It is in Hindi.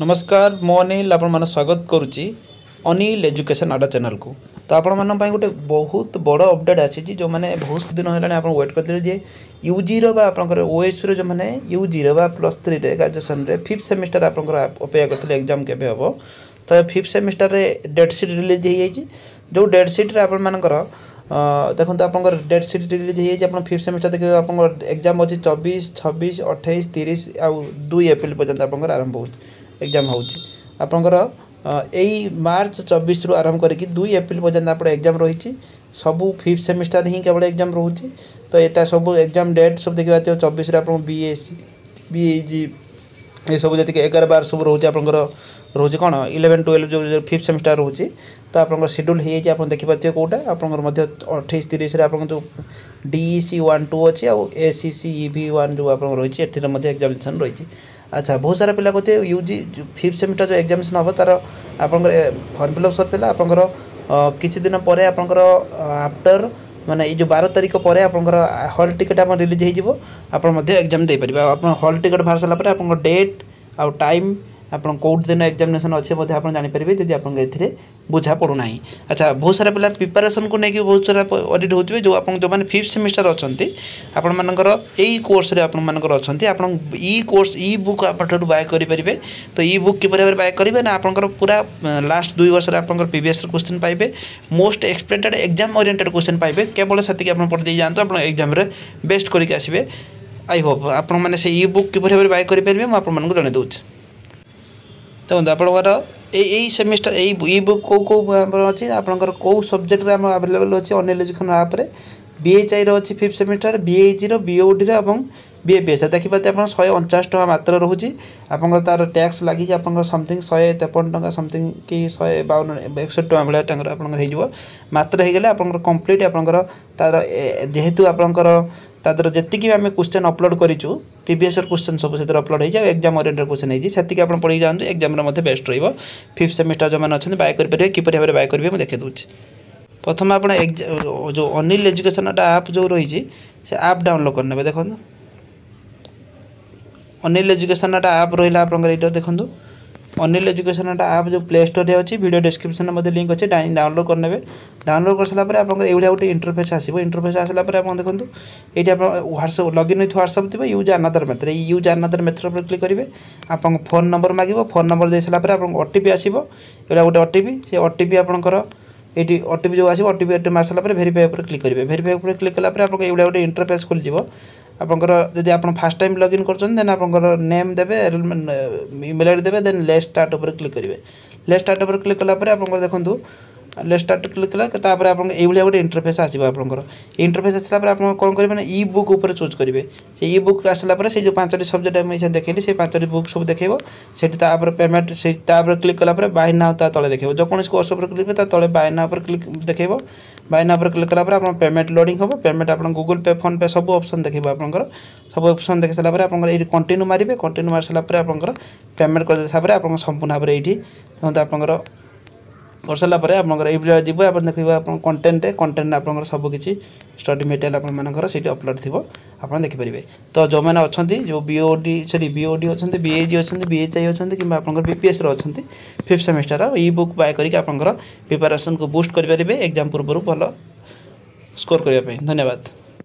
नमस्कार मो अनिल आपण स्वागत करुच्ची अनिल एजुकेशन आडा चैनल को। तो आपण मान गोटे बहुत बड़ अपडेट आसी जो मैंने बहुत दिन है वेट करते यूजी रपर ओएस जो मैंने यूजी +3 ग्रेजुएसन फिफ्थ सेमिस्टर आप अपेक्षा करते एग्जाम केवे हम तो fifth semester date sheet release हो जो डेट सीट आपर देखो आप डेट सीट रिलीज हो फिफ्थ सेमिस्टर देखिए आप एग्जाम अच्छी 24, 26, 28, 30 आउ 2 एप्रिल पर्यटन आप आरंभ हो एग्जाम होकर यही मार्च 24 रु आरंभ करके 2 एप्रिल पर्यटन आप एग्जाम रही सबू फिफ्थ सेमिस्टर ही केवल एग्जाम रोचे। तो यहाँ सब एग्जाम डेट सब देखा 24 आप बीएससी बीएजी ये सब जी 11-12 सब रोचे आप रोचे कौन 11, 12 जो फिफ्थ सेमिस्टर रोचे। तो आप शेड्यूल हो देखिए कौटा आप 28, 30 आप जो DEC 1, 2 अच्छी आउ ACC EV 1 जो आप रही एग्जामिनेशन रही। अच्छा बहुत सारा पिला कहते यूजी फिफ्थ सेमिस्टर जो एग्जामिनेशन हम तार आप फर्म फिलअप सरता आपंकर किसी दिन पर आपंकर आफ्टर माने ये जो 12 तारीख पर आपंकर हॉल टिकट आप रिलीज हो एग्जाम दे पारे आप हॉल टिकट बाहर सारा आप डेट आउ टाइम आप कौट दिन एग्जामिनेशन अच्छे आप जानीपारे जब आप बुझा पड़ूना। अच्छा बहुत सारा पिला प्रिपरेशन को लेकिन बहुत सारा ऑडिट होते जो आप जो मैंने फिफ्थ सेमिस्टर अच्छा आपण मानकर यही कोर्स रे आपण मानकर अच्छा आप कोर्स ई बुक आप बाय करेंगे। तो ई बुक किपर भाव बाय करेंगे ना आपंकर पूरा लास्ट 2 वर्ष आप प्रीवियस क्वेश्चन पाइबे most expected exam oriented question पाइबे केवल से आप पढ़ी जातु आप एग्जाम बेस्ट करके आसबे। आई होप आप से ई बुक किपर भाव बाय करेंगे मुझे आपको जन दूसरी। देखो आपंकर यही सेमिस्टर यही बुक कौ अच्छी आपंकर कौ सब्जेक्ट आवेलेबल अच्छी अनिल एजुकेशन आप्रे BHI अच्छी फिफ्थ सेमिस्टर BHG BOD और BAPS देखिए आप 149 टका मात्र रोचे आप तार टैक्स लगी आप समथिंग 153 टका समथिंग कि 152-61 टका भाई आप मात्र हो गले आप कम्प्लीट आपंकर तार जेहेतु आपंकर तादर जी आम क्वेश्चन अपलोड करूँ प्रीवियस क्वेश्चन सब से अपलोड हो एग्जाम ओरिएंटेड क्वेश्चन होती आप पढ़ी जाते एग्जाम बेस्ट रही फिफ्थ सेमिस्टर जो मैंने अच्छे बाय करेंगे किपर भाव बाय करेंगे मुझे देखा दूसरी। प्रथम आप जो अनिल एजुकेशन आप जो रही से आप डाउनलोड करने देखो अनिल एजुकेशन आप रहा आप देखो अनिल एजुकेशन आप जो प्ले स्टोर में अच्छी वीडियो डिस्क्रिप्शन में लिंक अच्छे डाउनलोड करने डाउनलोड कर सारापर आप गोटे इंटरफेस आसो इंटरफेस आसला आप देखो ये व्हाट्सअप लॉगिन विथ व्हाट्सअप थी use another method use another method पर क्लिक करेंगे आप फोन नंबर मांग फोन नंबर दे सारापर आप OTP आसो ये गोटे OTP से OTP आपंकर ये OTP जो आसो OTP मार सारापर भेरीफाई पर क्लिक करेंगे भेरीफाई पर क्लिक कलापर आप गोटे इंटरफेस खोल आपंकर जब आप फास्ट टाइम लॉगिन कर आपंकर नेम देवे ईमेल आईडी देवे देन लेट स्टार्ट पर क्लिक करेंगे लेट स्टार्ट पर क्लिक कलापर आप देखो लेट स्टार्ट क्लिक कला आप गोटे इंटरफेस आसो आपंकर इंटरफेस आसापर आप कौन करेंगे ई बुक उपर चूज करेंगे से ई बुक आसला से जो 5टी सब्जेक्ट मुझे देखली से 5टी बुक सब देखेब से पेमेंट से क्लिक कलापर बाय नाउ ता तले देखेब जो कौन कोर्स पर क्लिक तले बाय नाउ पर क्लिक देखेब बाय नाउ पर क्लिक कलापर आप पेमेंट लोडिंग हम पेमेंट आप गूगल पे फोन पे सब ऑप्शन देखेब आपंकर सब ऑप्शन देख सारापर आप कंटिन्यू मारे कंटिन्यू मार सारापर आपंकर पेमेंट कर सारापर आप संपूर्ण भाव ये आपंकर कर सारापर आप जीव आप देखिए आप कंटेन्ट आप सबकि स्टडी मेटेरियल आपंकर अपलोड थी आप देखिपारे। तो जो मैंने अच्छा जो BOD अच्छा BAG अच्छा BHI अच्छा कि आप BPS अच्छा fifth semester E book by करके आप प्रिपरेशन को बूस्ट करेंगे एग्जाम पूर्व भल स्कोर करने। धन्यवाद।